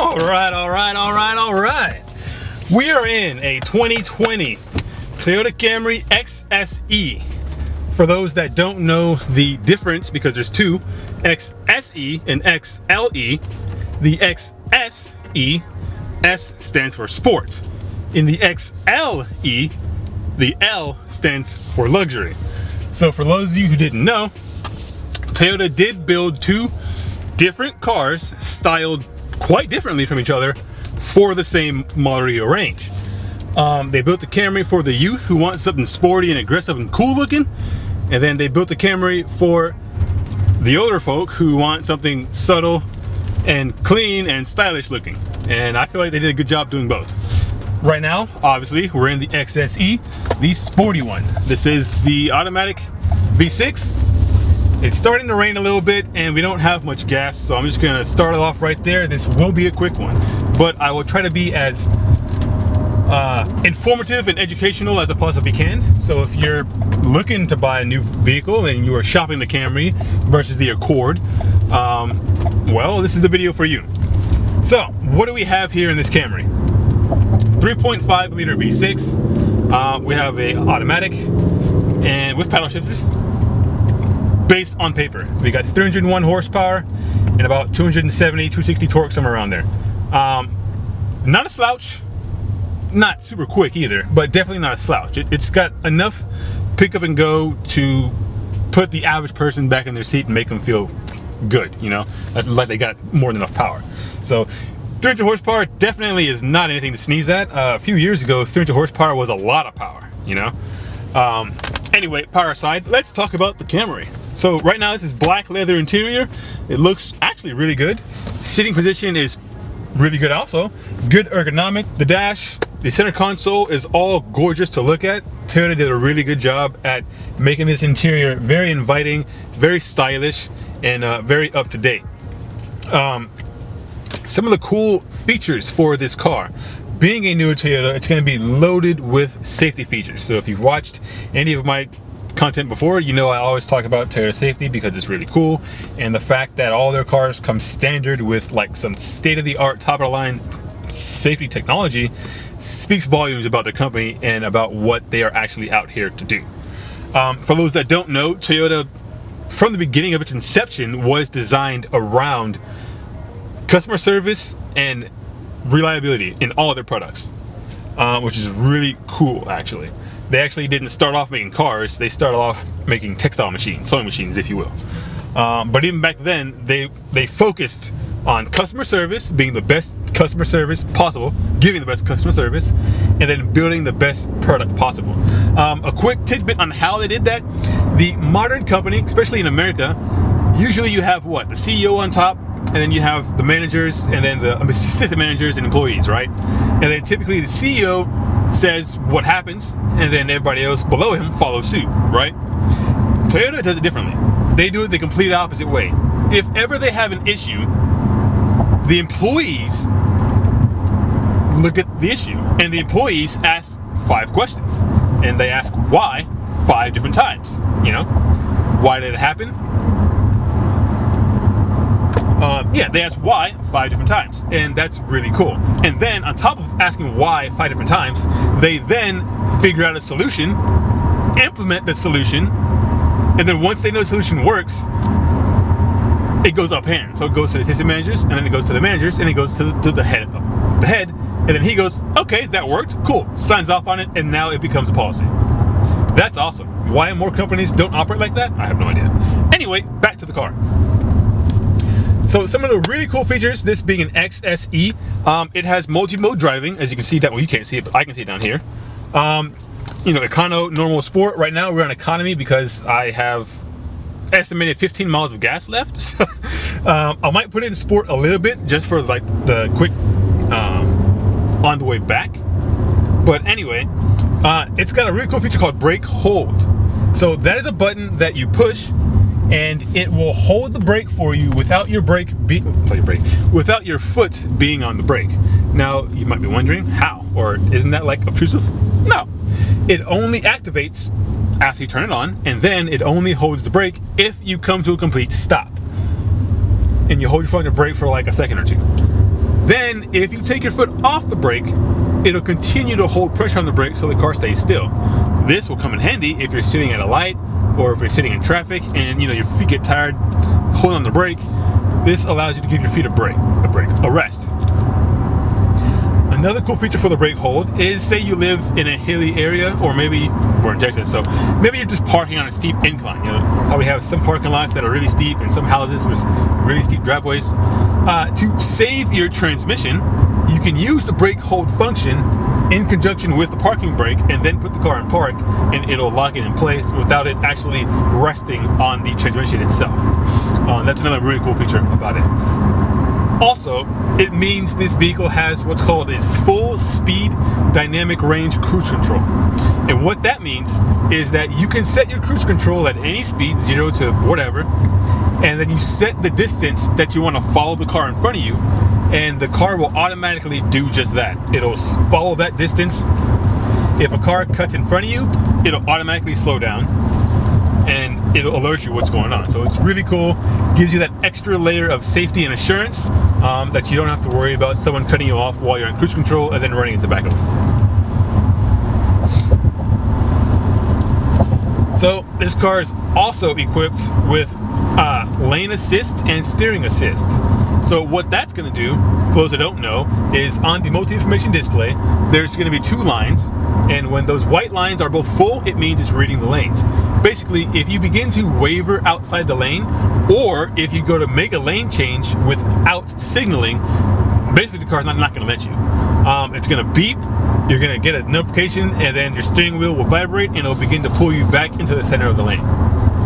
All right. We are in a 2020 Toyota Camry XSE. For those that don't know the difference, because there's two, XSE and XLE, the XSE, S stands for sport. In the XLE, the L stands for luxury. So for those of you who didn't know, Toyota did build two different cars styled quite differently from each other for the same model year range. They built the Camry for the youth who want something sporty and aggressive and cool looking, and then they built the Camry for the older folk who want something subtle and clean and stylish looking. And I feel like they did a good job doing both. Right now, obviously, we're in the XSE, the sporty one. This is the automatic V6. It's starting to rain a little bit and we don't have much gas, so I'm just gonna start it off right there. This will be a quick one, but I will try to be as informative and educational as I possibly can. So if you're looking to buy a new vehicle and you are shopping the Camry versus the Accord, well, this is the video for you. So what do we have here in this Camry? 3.5 liter V6. We have a automatic and with paddle shifters. Based on paper, we got 301 horsepower and about 270, 260 torque, somewhere around there. Not a slouch, not super quick either, but definitely not a slouch. It's got enough pick up and go to put the average person back in their seat and make them feel good, you know, like they got more than enough power. So 300 horsepower definitely is not anything to sneeze at. A few years ago, 300 horsepower was a lot of power, you know. Anyway, power aside, let's talk about the Camry. So right now this is black leather interior. It looks actually really good. Sitting position is really good also. Good ergonomic. The dash, the center console is all gorgeous to look at. Toyota did a really good job at making this interior very inviting, very stylish, and very up to date. Some of the cool features for this car. Being a newer Toyota, it's going to be loaded with safety features. So if you've watched any of my content before, you know I always talk about Toyota safety because it's really cool, and the fact that all their cars come standard with like some state-of-the-art, top-of-the-line safety technology speaks volumes about their company and about what they are actually out here to do. For those that don't know, Toyota, from the beginning of its inception, was designed around customer service and reliability in all of their products, which is really cool actually. They actually didn't start off making cars, they started off making textile machines, sewing machines if you will. But even back then, they focused on customer service, being the best customer service possible, giving the best customer service, and then building the best product possible. A quick tidbit on how they did that: the modern company, especially in America, usually you have what? The CEO on top, and then you have the managers, and then the assistant managers and employees, right? And then typically the CEO says what happens, and then everybody else below him follows suit, right? Toyota does it differently. They do it the complete opposite way. If ever they have an issue, the employees look at the issue, and the employees ask 5 questions, and they ask why 5 different times. You know, why did it happen? Yeah, they ask why 5 different times, and that's really cool. And then on top of asking why 5 different times, they then figure out a solution, implement the solution, and then once they know the solution works, it goes up hand. So it goes to the assistant managers, and then it goes to the managers, and it goes to the head, and then he goes, okay, that worked, cool, signs off on it, and now it becomes a policy. That's awesome. Why more companies don't operate like that, I have no idea. Anyway, back to the car. So some of the really cool features, this being an XSE, it has multi-mode driving, as you can see that, well, you can't see it, but I can see it down here. You know, econo, normal, sport. Right now we're on economy because I have estimated 15 miles of gas left. So I might put it in sport a little bit just for like the quick on the way back. But anyway, it's got a really cool feature called brake hold. So that is a button that you push, and it will hold the brake for you without your without your foot being on the brake. Now you might be wondering how, or isn't that like obtrusive? No, it only activates after you turn it on, and then it only holds the brake if you come to a complete stop, and you hold your foot on the brake for like a second or two. Then if you take your foot off the brake, it'll continue to hold pressure on the brake so the car stays still. This will come in handy if you're sitting at a light or if you're sitting in traffic and your feet get tired holding on the brake. This allows you to give your feet a rest. Another cool feature for the brake hold is, say you live in a hilly area, or maybe we're in Texas, so maybe you're just parking on a steep incline. How we have some parking lots that are really steep and some houses with really steep driveways. To save your transmission, you can use the brake hold function in conjunction with the parking brake and then put the car in park, and it'll lock it in place without it actually resting on the transmission itself. That's another really cool feature about it. Also, it means this vehicle has what's called its full speed dynamic range cruise control. And what that means is that you can set your cruise control at any speed, 0 to whatever, and then you set the distance that you want to follow the car in front of you, and the car will automatically do just that. It'll follow that distance. If a car cuts in front of you, it'll automatically slow down and it'll alert you what's going on. So it's really cool. Gives you that extra layer of safety and assurance that you don't have to worry about someone cutting you off while you're in cruise control and then running into the back of them. So this car is also equipped with lane assist and steering assist. So what that's going to do, for those that don't know, is on the multi-information display, there's going to be 2 lines, and when those white lines are both full, it means it's reading the lanes. Basically, if you begin to waver outside the lane, or if you go to make a lane change without signaling, basically the car's not going to let you. It's going to beep, you're going to get a notification, and then your steering wheel will vibrate and it'll begin to pull you back into the center of the lane.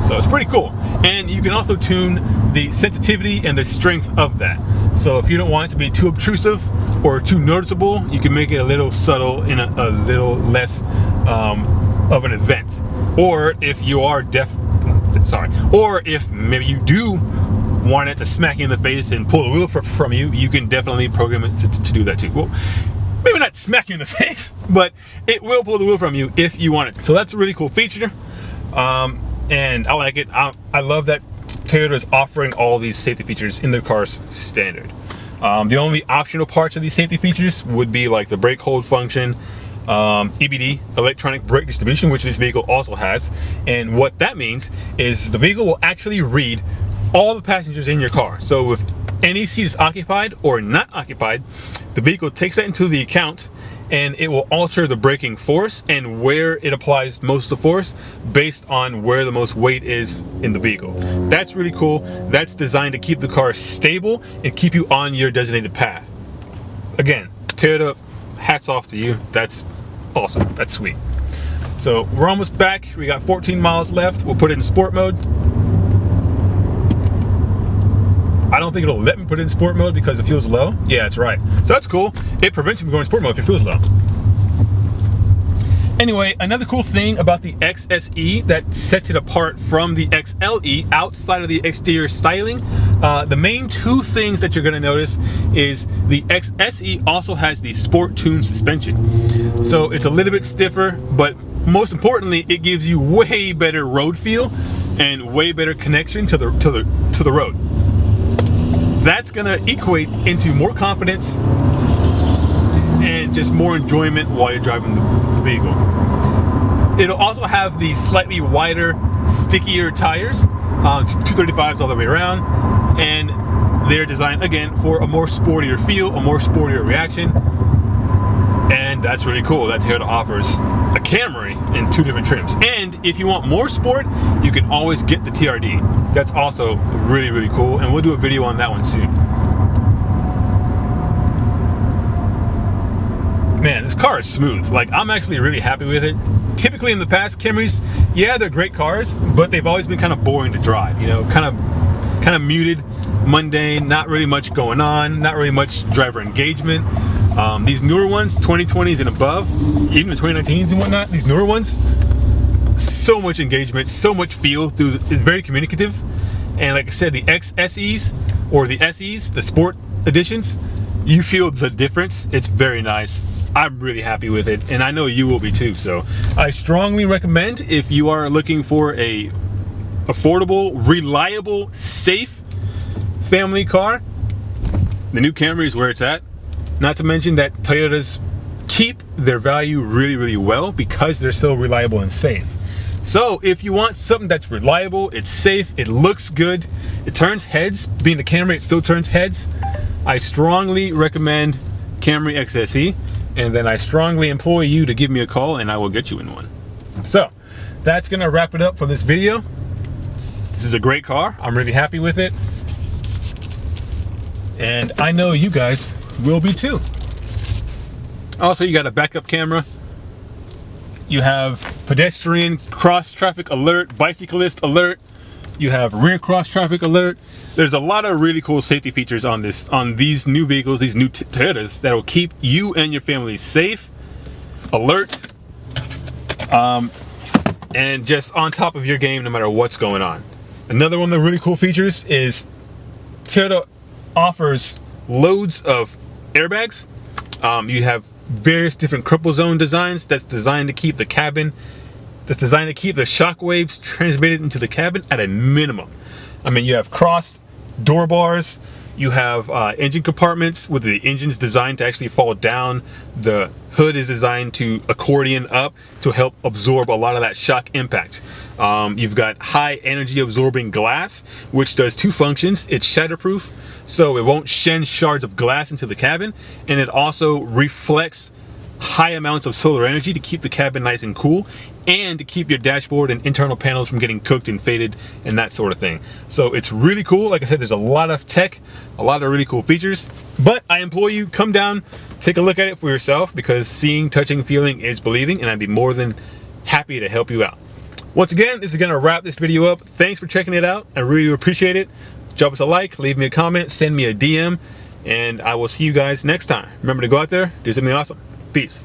So it's pretty cool. And you can also tune the sensitivity and the strength of that. So if you don't want it to be too obtrusive or too noticeable, you can make it a little subtle and a little less of an event. Or if you are or if maybe you do want it to smack you in the face and pull the wheel from you, you can definitely program it to do that too. Well, maybe not smack you in the face, but it will pull the wheel from you if you want it. So that's a really cool feature. And I like it. I love that Toyota is offering all these safety features in their cars standard. The only optional parts of these safety features would be like the brake hold function, EBD, electronic brake distribution, which this vehicle also has. And what that means is the vehicle will actually read all the passengers in your car. So if any seat is occupied or not occupied, the vehicle takes that into the account, and it will alter the braking force and where it applies most of the force based on where the most weight is in the vehicle. That's really cool. That's designed to keep the car stable and keep you on your designated path. Again, Toyota, hats off to you. That's awesome. That's sweet. So we're almost back. We got 14 miles left. We'll put it in sport mode. I don't think it'll let me put it in sport mode because the fuel's low. Yeah, that's right. So that's cool. It prevents you from going in sport mode if your fuel's low. Anyway, another cool thing about the XSE that sets it apart from the XLE outside of the exterior styling, the main 2 things that you're going to notice is the XSE also has the Sport Tune suspension. So it's a little bit stiffer, but most importantly, it gives you way better road feel and way better connection to the road. That's gonna equate into more confidence and just more enjoyment while you're driving the vehicle. It'll also have the slightly wider, stickier tires, 235s all the way around, and they're designed again for a more sportier feel, a more sportier reaction, and that's really cool that Toyota offers a Camry in 2 different trims. And if you want more sport, you can always get the TRD. That's also really, really cool, and we'll do a video on that one soon. Man, this car is smooth. Like, I'm actually really happy with it. Typically in the past, Camrys, yeah, they're great cars, but they've always been kind of boring to drive, kind of muted, mundane, not really much going on, not really much driver engagement. These newer ones, 2020s and above, even the 2019s and whatnot, these newer ones, so much engagement, so much feel through. It's very communicative. And like I said, the XSEs or the SEs, the sport editions, you feel the difference. It's very nice. I'm really happy with it, and I know you will be too. So I strongly recommend, if you are looking for a affordable, reliable, safe family car, The new Camry is where it's at. Not to mention that Toyotas keep their value really, really well because they're so reliable and safe. So if you want something that's reliable, it's safe, it looks good, it turns heads, being the Camry, it still turns heads, I strongly recommend Camry XSE, and then I strongly implore you to give me a call and I will get you in one. So that's gonna wrap it up for this video. This is a great car. I'm really happy with it. And I know you guys will be too. Also, you got a backup camera. You have pedestrian cross traffic alert, bicyclist alert. You have rear cross traffic alert. There's a lot of really cool safety features on these new vehicles, these new Toyotas, that will keep you and your family safe, alert, and just on top of your game no matter what's going on. Another one of the really cool features is Toyota offers loads of airbags. You have various different cripple zone designs that's designed to keep the cabin, that's designed to keep the shock waves transmitted into the cabin at a minimum. I mean, you have cross door bars, you have engine compartments with the engines designed to actually fall down. The hood is designed to accordion up to help absorb a lot of that shock impact. You've got high energy absorbing glass, which does two functions. It's shatterproof, so it won't send shards of glass into the cabin, and it also reflects high amounts of solar energy to keep the cabin nice and cool, and to keep your dashboard and internal panels from getting cooked and faded and that sort of thing. So it's really cool. Like I said, there's a lot of tech, a lot of really cool features, but I implore you, come down, take a look at it for yourself, because seeing, touching, feeling is believing, and I'd be more than happy to help you out. Once again, this is gonna wrap this video up. Thanks for checking it out. I really appreciate it. Drop us a like, leave me a comment, send me a DM, and I will see you guys next time. Remember to go out there, do something awesome. Peace.